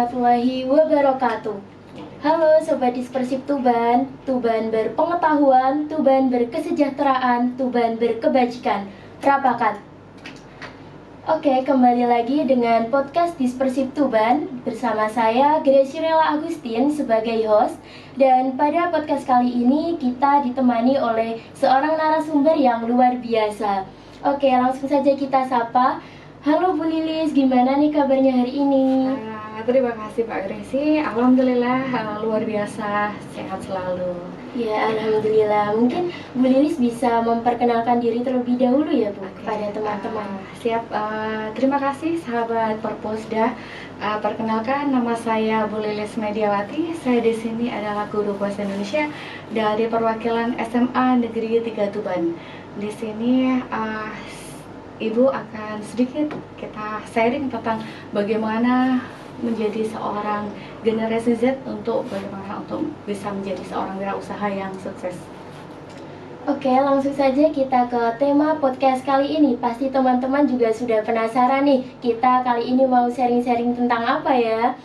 warahmatullahi wabarakatuh. Halo Sobat Dispersif Tuban, Tuban berpengetahuan, Tuban berkesejahteraan, Tuban berkebajikan. Rapakat. Oke, kembali lagi dengan podcast Dispersif Tuban bersama saya Graciela Agustin sebagai host. Dan pada podcast kali ini kita ditemani oleh seorang narasumber yang luar biasa. Oke, langsung saja kita sapa. Halo Bu Lilis, gimana nih kabarnya hari ini? Terima kasih Pak Gresi, alhamdulillah luar biasa, sehat selalu. Ya, alhamdulillah. Mungkin Bu Lilis bisa memperkenalkan diri terlebih dahulu ya Bu, kepada teman-teman. Siap, terima kasih sahabat Perpusda. Perkenalkan, nama saya Bu Lilis Mediawati. Saya di sini adalah guru bahasa Indonesia dari perwakilan SMA Negeri 3 Tuban. Di sini Ibu akan sedikit kita sharing tentang bagaimana menjadi seorang generasi Z untuk bagaimana untuk bisa menjadi seorang wirausaha yang sukses. Oke, langsung saja kita ke tema podcast kali ini. Pasti teman-teman juga sudah penasaran nih, kita kali ini mau sharing-sharing tentang apa ya?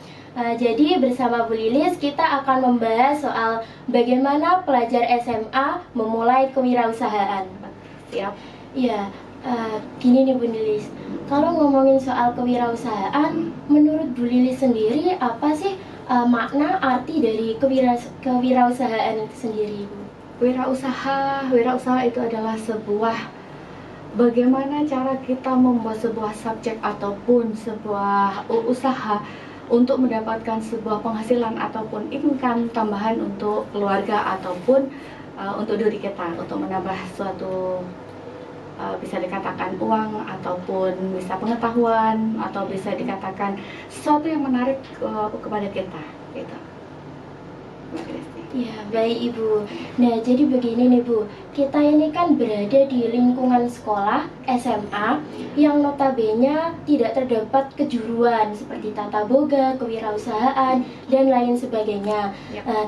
Jadi bersama Bu Lilis kita akan membahas soal bagaimana pelajar SMA memulai kewirausahaan. Siap? Iya. Gini nih Bu Lilis, kalau ngomongin soal kewirausahaan, menurut Bu Lilis sendiri apa sih makna arti dari kewirausahaan itu sendiri Bu? Wirausaha itu adalah sebuah bagaimana cara kita membuat sebuah subjek ataupun sebuah usaha untuk mendapatkan sebuah penghasilan ataupun income tambahan untuk keluarga ataupun untuk diri kita, untuk menambah suatu bisa dikatakan uang ataupun bisa pengetahuan atau bisa dikatakan sesuatu yang menarik kepada kita gitu. Ya, baik Ibu. Nah, jadi begini nih Bu, kita ini kan berada di lingkungan sekolah SMA yang notabene tidak terdapat kejuruan seperti tata boga, kewirausahaan, dan lain sebagainya.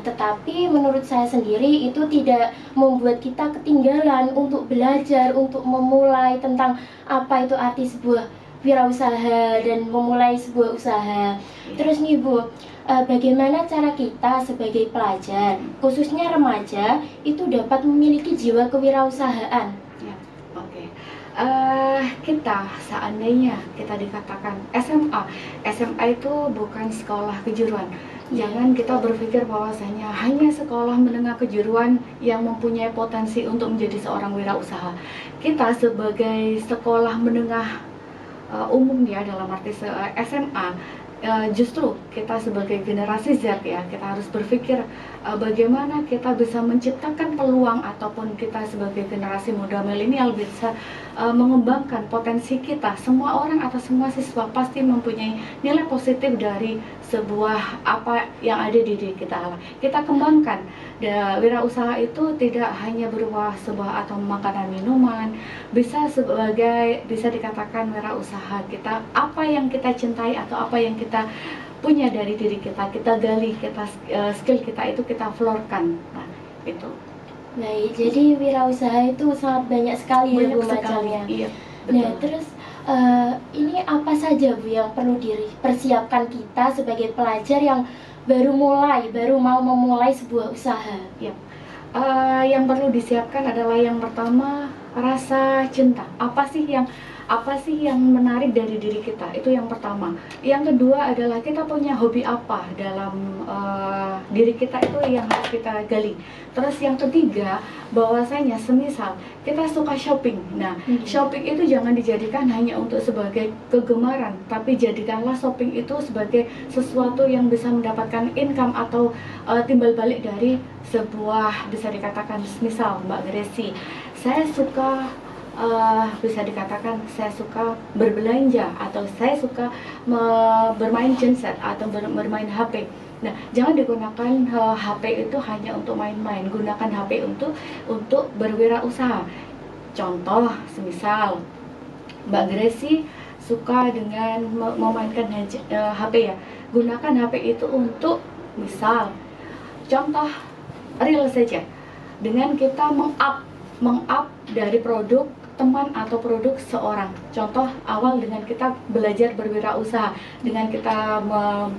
Tetapi menurut saya sendiri itu tidak membuat kita ketinggalan untuk belajar, untuk memulai tentang apa itu arti sebuah wirausaha dan memulai sebuah usaha. Terus nih Bu, bagaimana cara kita sebagai pelajar, khususnya remaja, itu dapat memiliki jiwa kewirausahaan? Ya, oke. Kita seandainya kita dikatakan SMA itu bukan sekolah kejuruan. Jangan kita berpikir bahwasanya hanya sekolah menengah kejuruan yang mempunyai potensi untuk menjadi seorang wirausaha. Kita sebagai sekolah menengah umum ya, dalam arti SMA, justru kita sebagai generasi Z ya, kita harus berpikir bagaimana kita bisa menciptakan peluang ataupun kita sebagai generasi muda milenial bisa mengembangkan potensi kita. Semua orang atau semua siswa pasti mempunyai nilai positif dari sebuah apa yang ada di diri kita. Kita kembangkan. Wirausaha itu tidak hanya berupa sebuah atau makanan minuman, bisa dikatakan wirausaha kita apa yang kita cintai atau apa yang kita punya dari diri kita gali, skill kita itu kita florkan. Nah, itu. Baik, jadi wirausaha itu sangat banyak sekali ya Bu macamnya. Iya, nah, terus ini apa saja Bu yang perlu dipersiapkan kita sebagai pelajar yang baru mau memulai sebuah usaha? Ya. Yang perlu disiapkan adalah yang pertama rasa cinta. Apa sih yang menarik dari diri kita? Itu yang pertama. Yang kedua adalah kita punya hobi apa dalam diri kita, itu yang harus kita gali. Terus yang ketiga, bahwasanya semisal kita suka shopping. Nah, shopping itu jangan dijadikan hanya untuk sebagai kegemaran, tapi jadikanlah shopping itu sebagai sesuatu yang bisa mendapatkan income atau timbal balik dari sebuah, bisa dikatakan misal Mbak Gresi, saya suka bisa dikatakan saya suka berbelanja atau saya suka bermain genset atau bermain HP. Nah, jangan digunakan HP itu hanya untuk main-main, gunakan HP untuk berwirausaha. Contoh, semisal Mbak Gresi suka dengan memainkan HP ya, gunakan HP itu untuk misal contoh real saja, dengan kita meng-up meng-up dari produk teman atau produk seorang. Contoh awal dengan kita belajar berwirausaha, dengan kita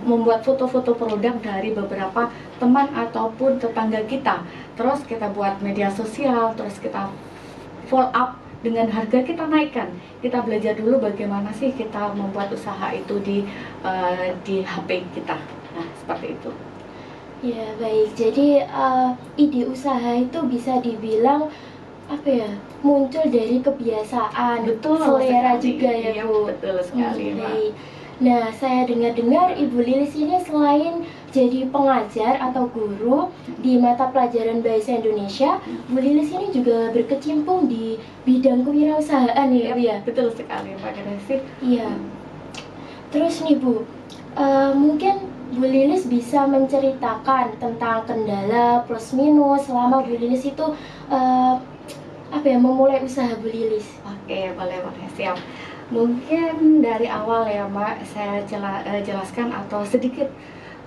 membuat foto-foto produk dari beberapa teman ataupun tetangga kita. Terus kita buat media sosial, terus kita follow up dengan harga kita naikkan. Kita belajar dulu bagaimana sih kita membuat usaha itu di HP kita. Nah, seperti itu. Ya, baik. Jadi ide usaha itu bisa dibilang apa ya, muncul dari kebiasaan, Betul selera sekali. juga ya Iya, Bu. betul sekali, Mbak. Baik. Nah, saya dengar-dengar Ibu Lilis ini selain jadi pengajar atau guru di mata pelajaran Bahasa Indonesia, Bu Lilis ini juga berkecimpung di bidang kewirausahaan ya Bu ya? Betul sekali, Mbak Gracie. Iya. Terus nih Bu, mungkin Bu Lilis bisa menceritakan tentang kendala plus minus selama Bu Lilis itu apa ya, memulai usaha Bu Lilis. Oke, boleh siap. Mungkin dari awal ya Mbak, saya jelaskan atau sedikit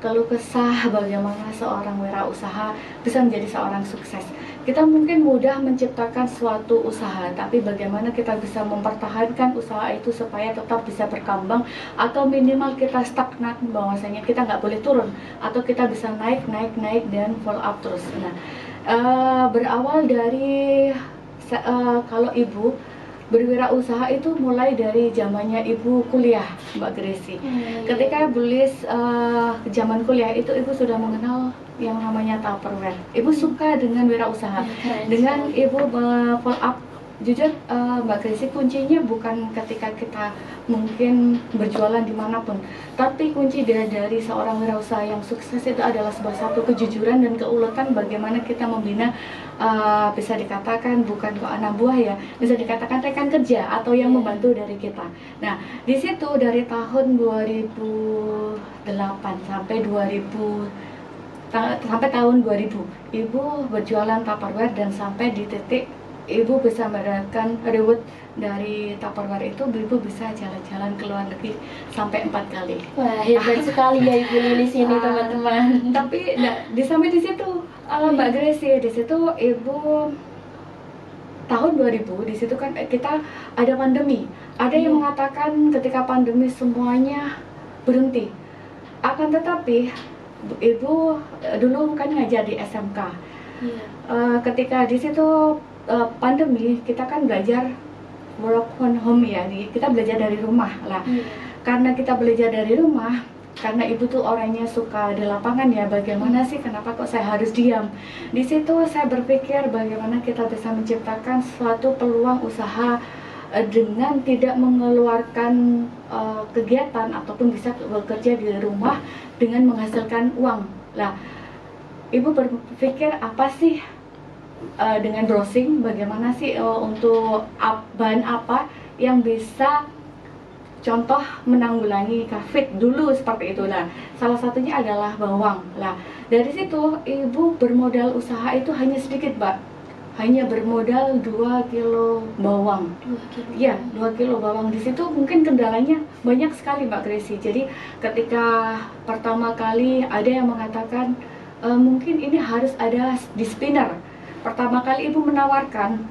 keluh kesah bagaimana seorang wirausaha bisa menjadi seorang sukses. Kita mungkin mudah menciptakan suatu usaha, tapi bagaimana kita bisa mempertahankan usaha itu supaya tetap bisa berkembang, atau minimal kita stagnan, bahwasanya kita nggak boleh turun, atau kita bisa naik dan follow up terus. Nah, berawal dari kalau ibu berwirausaha itu mulai dari zamannya ibu kuliah, Mbak Gracie. Ketika Bu Lilis zaman kuliah itu ibu sudah mengenal yang namanya Tupperware. Ibu suka dengan wirausaha, dengan ibu follow up. Jujur Mbak Gracie, kuncinya bukan ketika kita mungkin berjualan dimanapun, tapi kunci dari seorang wirausaha yang sukses itu adalah sebuah satu kejujuran dan keuletan bagaimana kita membina, bisa dikatakan bukan ke anak buah ya, bisa dikatakan rekan kerja atau yang membantu dari kita. Nah, di situ dari tahun 2008 sampai sampai tahun 2000 ibu berjualan Tupperware, dan sampai di titik ibu bisa mendapatkan reward dari Tupperware itu, ibu bisa jalan-jalan ke luar negeri sampai 4 kali. Wah, hebat sekali ya Ibu Lilis ini teman-teman. Tapi sampai di situ Mbak Gracie, di situ ibu tahun 2000, di situ kan kita ada pandemi. Ada yang mengatakan ketika pandemi semuanya berhenti. Akan tetapi ibu dulu kan ngajar di SMK. Ketika di situ pandemi, kita kan belajar work from home ya, kita belajar dari rumah lah. Karena kita belajar dari rumah, karena ibu tuh orangnya suka di lapangan ya, bagaimana sih, kenapa kok saya harus diam. Di situ saya berpikir bagaimana kita bisa menciptakan suatu peluang usaha dengan tidak mengeluarkan kegiatan, ataupun bisa bekerja di rumah dengan menghasilkan uang. Lah, ibu berpikir apa sih, dengan browsing bagaimana sih untuk bahan apa yang bisa contoh menanggulangi COVID dulu seperti itu. Nah, salah satunya adalah bawang. Lah, dari situ ibu bermodal usaha itu hanya sedikit, Mbak. Hanya bermodal 2 kilo bawang. 2 kilo. Iya, 2 kilo bawang. Di situ mungkin kendalanya banyak sekali, Mbak Gracie. Jadi ketika pertama kali ada yang mengatakan mungkin ini harus ada di spinner. Pertama kali ibu menawarkan,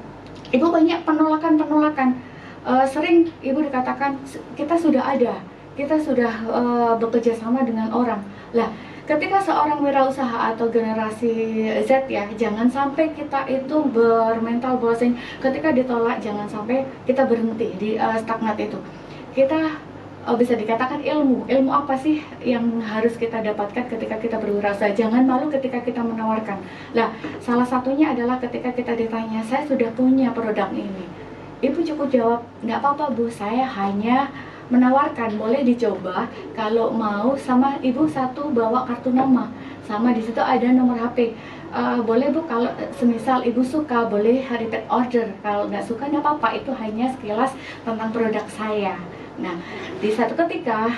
ibu banyak penolakan. Sering ibu dikatakan kita sudah ada, kita sudah bekerja sama dengan orang. Lah, ketika seorang wirausaha atau generasi Z ya, jangan sampai kita itu bermental bahwasanya ketika ditolak jangan sampai kita berhenti di stagnat itu. Kita bisa dikatakan ilmu apa sih yang harus kita dapatkan ketika kita berwirausaha. Jangan malu ketika kita menawarkan. Lah, salah satunya adalah ketika kita ditanya, saya sudah punya produk ini, ibu cukup jawab, nggak apa-apa Bu, saya hanya menawarkan, boleh dicoba. Kalau mau, sama ibu satu bawa kartu nama, sama di situ ada nomor HP. Boleh Bu, kalau semisal ibu suka boleh repeat order, kalau nggak suka nggak apa-apa, itu hanya sekilas tentang produk saya. Nah, di satu ketika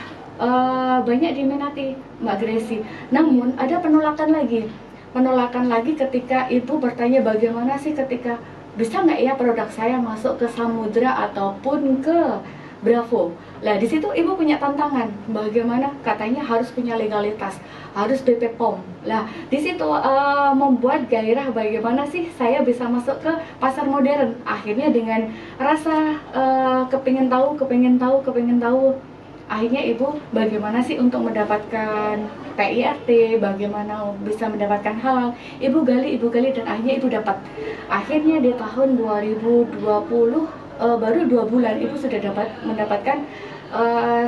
banyak diminati, Mbak Gracie. Namun ada penolakan lagi ketika ibu bertanya bagaimana sih ketika bisa nggak ya produk saya masuk ke samudra ataupun ke Bravo. Lah di situ ibu punya tantangan, bagaimana katanya harus punya legalitas, harus BP POM. Lah di situ membuat gairah bagaimana sih saya bisa masuk ke pasar modern. Akhirnya dengan rasa kepingin tahu, akhirnya ibu bagaimana sih untuk mendapatkan PIRT, bagaimana bisa mendapatkan halal. Ibu gali dan akhirnya ibu dapat. Akhirnya di tahun 2020 baru 2 bulan ibu sudah mendapatkan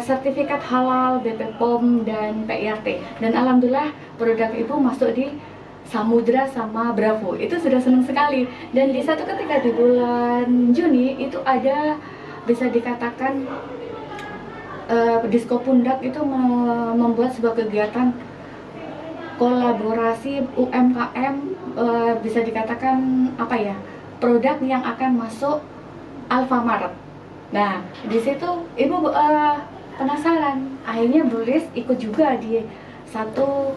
sertifikat halal, BP POM dan PIRT. Dan alhamdulillah produk ibu masuk di Samudra sama Bravo. Itu sudah senang sekali. Dan di satu ketika di bulan Juni itu ada, bisa dikatakan Disko Pundak itu membuat sebuah kegiatan kolaborasi UMKM, bisa dikatakan apa ya, produk yang akan masuk Alfamart. Nah di situ ibu penasaran, akhirnya Bu Lilis ikut juga di satu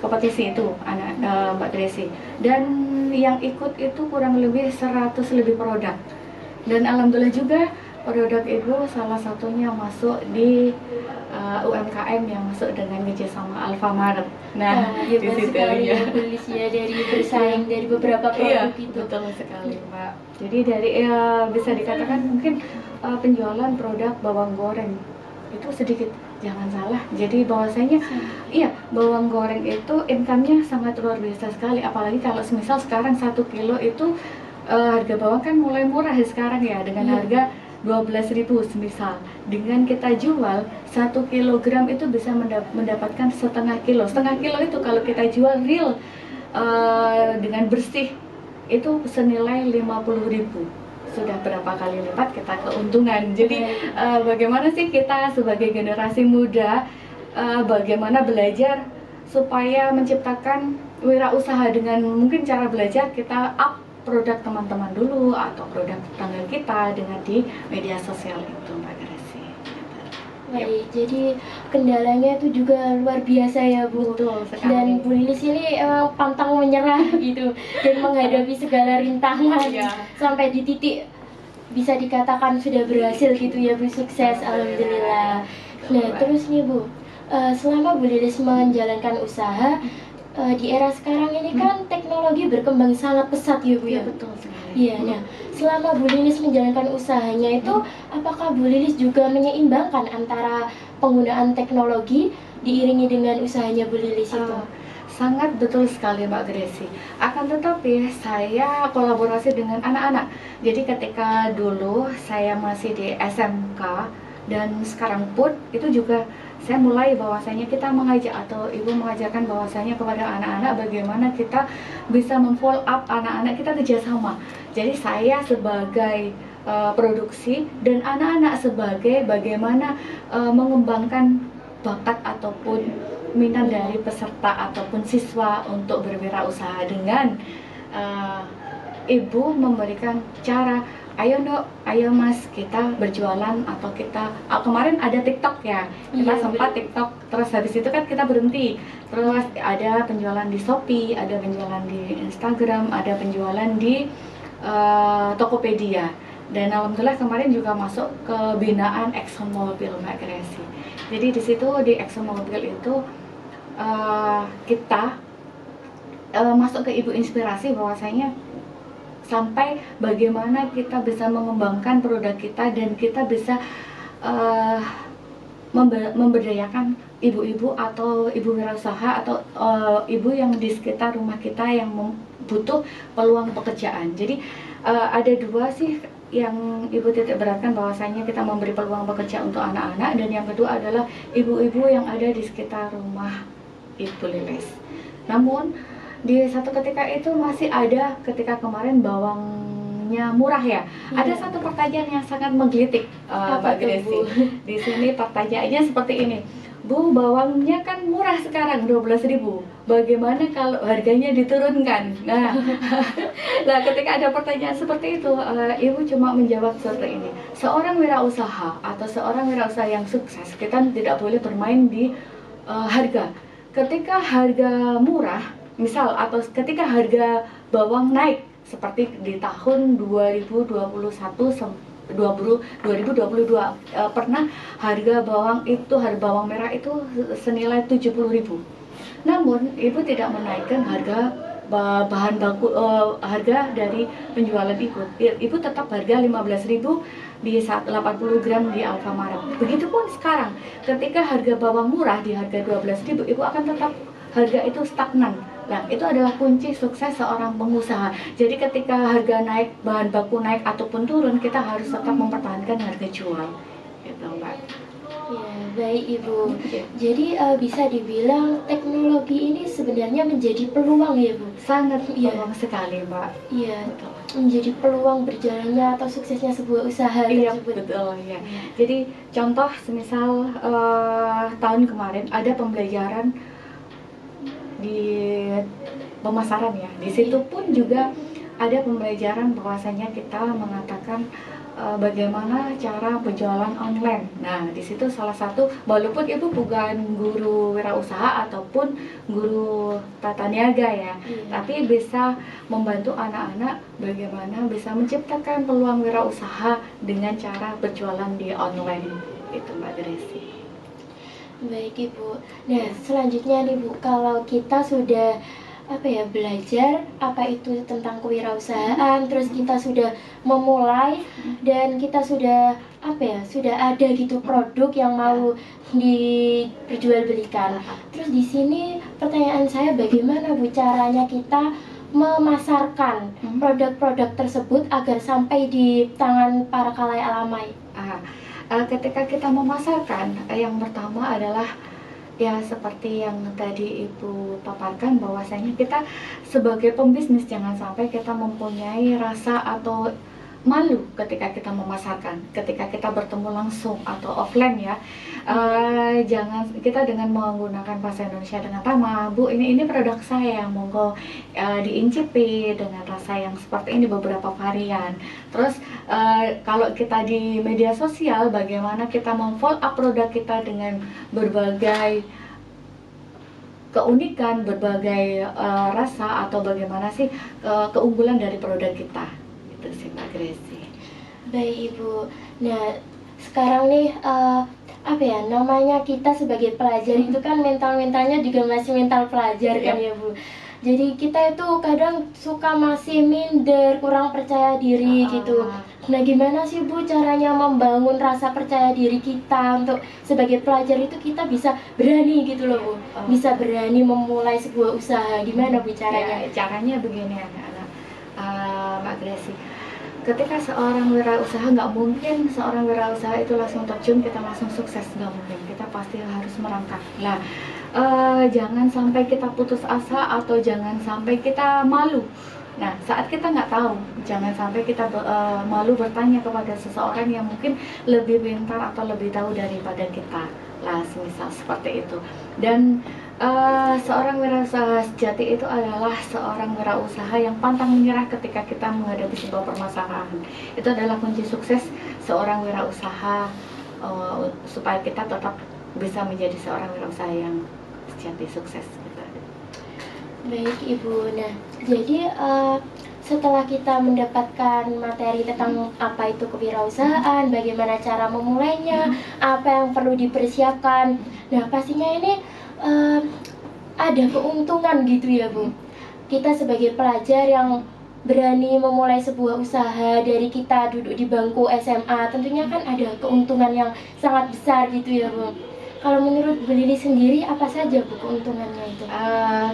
kompetisi itu, Mbak Gresi. Dan yang ikut itu kurang lebih 100 lebih produk. Dan alhamdulillah juga produk ibu salah satunya masuk di UMKM yang masuk dengan kerjasama Alfamart. Nah, di hebat situ sekali ya. ya Bu Lilis ya, dari bersaing dari beberapa Iya, produk itu. betul sekali Mbak. Jadi dari bisa dikatakan mungkin penjualan produk bawang goreng itu sedikit, jangan salah. Jadi bahwasanya iya, bawang goreng itu income-nya sangat luar biasa sekali. Apalagi kalau semisal sekarang 1 kilo itu harga bawang kan mulai murah ya sekarang ya, dengan harga 12.000 semisal. Dengan kita jual 1 kilogram itu bisa mendapatkan setengah kilo. Setengah kilo itu kalau kita jual real dengan bersih itu senilai 50.000. Sudah berapa kali lipat kita keuntungan. Jadi bagaimana sih kita sebagai generasi muda bagaimana belajar supaya menciptakan wirausaha. Dengan mungkin cara belajar kita up produk teman-teman dulu atau produk tetangga kita dengan di media sosial itu, Mbak Gresi. Baik, jadi kendalanya itu juga luar biasa ya Bu. Betul sekali. Dan Bu Lilis ini pantang menyerah gitu dan menghadapi segala rintangan sampai di titik bisa dikatakan sudah berhasil gitu ya Bu, sukses alhamdulillah. Nah terus nih Bu, selama Bu Lilis menjalankan usaha di era sekarang ini kan teknologi berkembang sangat pesat ya Bu ya. Betul sekali. Iya, nah selama Bu Lilis menjalankan usahanya itu, apakah Bu Lilis juga menyeimbangkan antara penggunaan teknologi diiringi dengan usahanya Bu Lilis itu? Sangat betul sekali Mbak Gresi. Akan tetapi saya kolaborasi dengan anak-anak. Jadi ketika dulu saya masih di SMK dan sekarang pun itu juga saya mulai bahwasanya kita mengajak atau ibu mengajarkan bahwasanya kepada anak-anak bagaimana kita bisa memfollow up anak-anak kita kerjasama. Jadi saya sebagai produksi dan anak-anak sebagai bagaimana mengembangkan bakat ataupun minat dari peserta ataupun siswa untuk berwirausaha dengan ibu memberikan cara, ayo Dok, ayo Mas, kita berjualan atau kita kemarin ada TikTok ya, kita sempat TikTok, terus habis itu kan kita berhenti, terus ada penjualan di Shopee, ada penjualan di Instagram, ada penjualan di Tokopedia. Dan alhamdulillah kemarin juga masuk ke binaan ExxonMobil, Mbak Gresi. Jadi di situ di ExxonMobil itu kita masuk ke Ibu Inspirasi bahwasanya sampai bagaimana kita bisa mengembangkan produk kita dan kita bisa memberdayakan ibu-ibu atau ibu wirausaha atau ibu yang di sekitar rumah kita yang butuh peluang pekerjaan. Jadi ada dua sih yang ibu titik beratkan bahwasanya kita memberi peluang bekerja untuk anak-anak, dan yang kedua adalah ibu-ibu yang ada di sekitar rumah Ibu Lilis. Namun di satu ketika itu masih ada, ketika kemarin bawangnya murah ya. Ada satu pertanyaan yang sangat menggelitik Mbak Gresi. Di sini pertanyaannya seperti ini. Bu, bawangnya kan murah sekarang 12.000. Bagaimana kalau harganya diturunkan? Nah, ketika ada pertanyaan seperti itu, ibu cuma menjawab seperti ini. Seorang wirausaha atau seorang wirausaha yang sukses, kita tidak boleh bermain di harga. Ketika harga murah, misal atau ketika harga bawang naik seperti di tahun 2021 2022 pernah harga bawang merah itu senilai 70.000. Namun ibu tidak menaikkan harga bahan baku, harga dari penjualan ibu. Ibu tetap harga 15.000 di 80 gram di Alfamart. Begitupun sekarang, ketika harga bawang murah di harga 12.000, ibu akan tetap harga itu stagnan. Nah, itu adalah kunci sukses seorang pengusaha. Jadi ketika harga naik, bahan baku naik ataupun turun, kita harus tetap mempertahankan harga jual. Gitu, Mbak. Ya, baik Ibu. Oke. Jadi bisa dibilang teknologi ini sebenarnya menjadi peluang ya Bu? Sangat Iya. peluang sekali, Mbak. Iya, Betul. menjadi peluang berjalannya atau suksesnya sebuah usaha Iya, tersebut. betul ya. Iya. Jadi contoh semisal tahun kemarin ada pembelajaran di pemasaran ya. Di situ pun juga ada pembelajaran bahwasanya kita mengatakan bagaimana cara berjualan online. Nah, di situ salah satu, walaupun ibu bukan guru wirausaha ataupun guru tata niaga ya, Iya. tapi bisa membantu anak-anak bagaimana bisa menciptakan peluang wirausaha dengan cara berjualan di online. Itu Mbak Gresi. Baik Ibu. Nah, selanjutnya nih Bu, kalau kita sudah belajar apa itu tentang kewirausahaan, terus kita sudah memulai dan kita sudah sudah ada gitu produk yang mau diperjualbelikan. Terus di sini pertanyaan saya, bagaimana Bu caranya kita memasarkan produk-produk tersebut agar sampai di tangan para khalayak ramai? Ketika kita memasarkan, yang pertama adalah ya seperti yang tadi Ibu paparkan, bahwasanya kita sebagai pembisnis jangan sampai kita mempunyai rasa atau malu ketika kita memasarkan, ketika kita bertemu langsung atau offline ya. Jangan kita dengan menggunakan bahasa Indonesia dengan ramah, Bu ini produk saya, monggo diincipi dengan rasa yang seperti ini, beberapa varian. Terus kalau kita di media sosial, bagaimana kita memfollow up produk kita dengan berbagai keunikan, berbagai rasa, atau bagaimana sih keunggulan dari produk kita. Itu sih Mbak Gresi. Baik Ibu. Nah, sekarang nih namanya kita sebagai pelajar itu kan mentalnya juga masih mental pelajar kan ya Bu. Jadi kita itu kadang suka masih minder, kurang percaya diri gitu. Nah, gimana sih Bu caranya membangun rasa percaya diri kita untuk sebagai pelajar itu kita bisa berani gitu loh Bu. Bisa berani memulai sebuah usaha. Gimana Bu caranya? Ya, caranya begini anak-anak, Mbak Gresi. Ketika seorang wirausaha, nggak mungkin seorang wirausaha itu langsung terjun kita langsung sukses, nggak mungkin. Kita pasti harus merangkak. Nah, jangan sampai kita putus asa atau jangan sampai kita malu. Nah, saat kita nggak tahu, jangan sampai kita malu bertanya kepada seseorang yang mungkin lebih pintar atau lebih tahu daripada kita. Lah, misal seperti itu. Dan seorang wirausaha sejati itu adalah seorang wirausaha yang pantang menyerah ketika kita menghadapi sebuah permasalahan. Itu adalah kunci sukses seorang wirausaha, supaya kita tetap bisa menjadi seorang wirausaha yang sejati, sukses gitu. Baik Ibu. Nah, jadi setelah kita mendapatkan materi tentang apa itu kewirausahaan, bagaimana cara memulainya, apa yang perlu dipersiapkan. Nah, pastinya ini ada keuntungan gitu ya Bu. Kita sebagai pelajar yang berani memulai sebuah usaha dari kita duduk di bangku SMA, tentunya kan ada keuntungan yang sangat besar gitu ya Bu. Kalau menurut Bu Lili sendiri, apa saja Bu keuntungannya itu?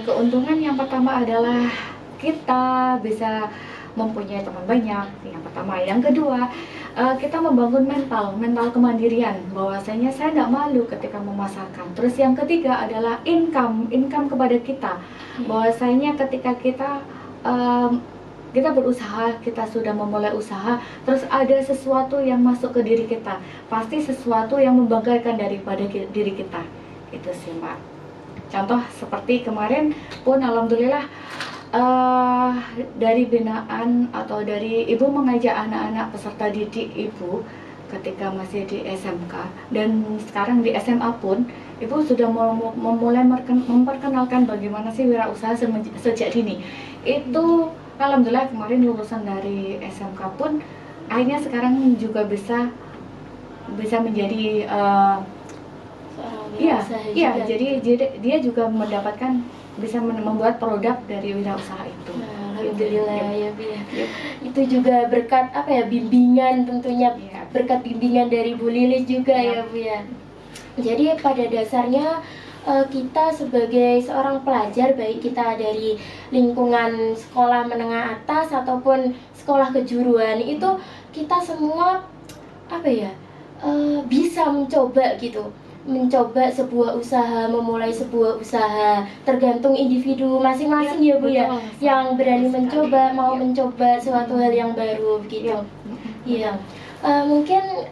Keuntungan yang pertama adalah kita bisa mempunyai teman banyak, yang pertama. Yang kedua, kita membangun mental kemandirian, bahwasanya saya nggak malu ketika memasarkan. Terus yang ketiga adalah income kepada kita, bahwasanya ketika kita berusaha, kita sudah memulai usaha, terus ada sesuatu yang masuk ke diri kita, pasti sesuatu yang membanggakan daripada diri kita. Itu sih Mbak. Contoh seperti kemarin pun alhamdulillah, dari binaan atau dari Ibu mengajak anak-anak peserta didik Ibu ketika masih di SMK, dan sekarang di SMA pun Ibu sudah memulai memperkenalkan bagaimana sih wirausaha sejak dini. Itu alhamdulillah kemarin lulusan dari SMK pun akhirnya sekarang juga bisa menjadi Seorang iya wirausaha iya juga. jadi dia juga mendapatkan bisa membuat produk dari wirausaha itu. Nah, alhamdulillah Gitu. ya Bu ya. Yep. Itu juga berkat apa ya, bimbingan tentunya, Iya. berkat bimbingan dari Bu Lilis juga Iya. ya Bu ya. Jadi pada dasarnya kita sebagai seorang pelajar, baik kita dari lingkungan sekolah menengah atas ataupun sekolah kejuruan, itu kita semua apa ya, bisa mencoba gitu, mencoba sebuah usaha, memulai sebuah usaha, tergantung individu masing-masing ya Bu ya, Betul. yang berani Betul mencoba, sekali. mau Iya. mencoba suatu hal yang baru gitu. Iya. Mungkin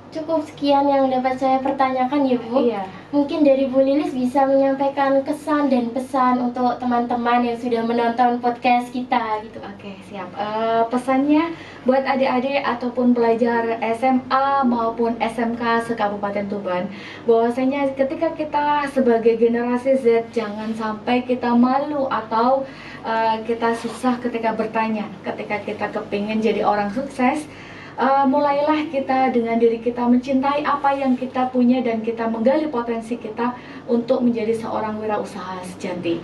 cukup sekian yang dapat saya pertanyakan ya Bu. Iya. Mungkin dari Bu Lilis bisa menyampaikan kesan dan pesan untuk teman-teman yang sudah menonton podcast kita gitu. Oke, siap. Pesannya buat adik-adik ataupun pelajar SMA maupun SMK se-Kabupaten Tuban, bahwasanya ketika kita sebagai generasi Z jangan sampai kita malu atau kita susah ketika bertanya, ketika kita kepingin jadi orang sukses. Mulailah kita dengan diri kita mencintai apa yang kita punya dan kita menggali potensi kita untuk menjadi seorang wirausaha sejati.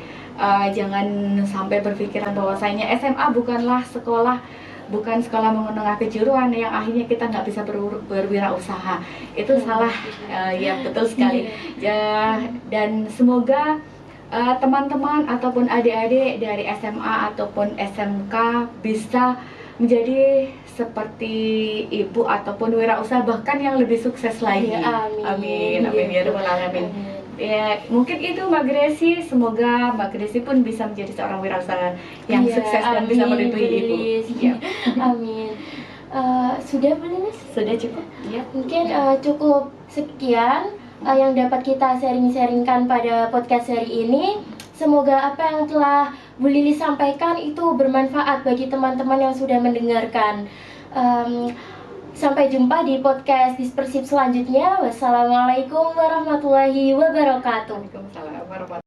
Jangan sampai berpikiran bahwasanya SMA bukanlah sekolah, bukan sekolah menengah kejuruan yang akhirnya kita nggak bisa berwirausaha. Itu salah. Ya betul sekali. Dan semoga teman-teman ataupun adik-adik dari SMA ataupun SMK bisa menjadi seperti ibu ataupun wirausaha, bahkan yang lebih sukses lagi. Ya, amin. Amin ya rabbal alamin. Ya, mungkin itu Mbak Gresi. Semoga Mbak Gresi pun bisa menjadi seorang wirausaha yang Iya, sukses dan bisa amin, melindungi Bu ibu. Lilis. Ya. Amin. Sudah Bu Lilis? Sudah cukup? Ya. Mungkin cukup sekian yang dapat kita sharing-sharingkan pada podcast hari ini. Semoga apa yang telah Bu Lilis sampaikan itu bermanfaat bagi teman-teman yang sudah mendengarkan. Sampai jumpa di podcast Dispersif selanjutnya. Wassalamualaikum warahmatullahi wabarakatuh. Waalaikumsalam warahmatullahi wabarakatuh.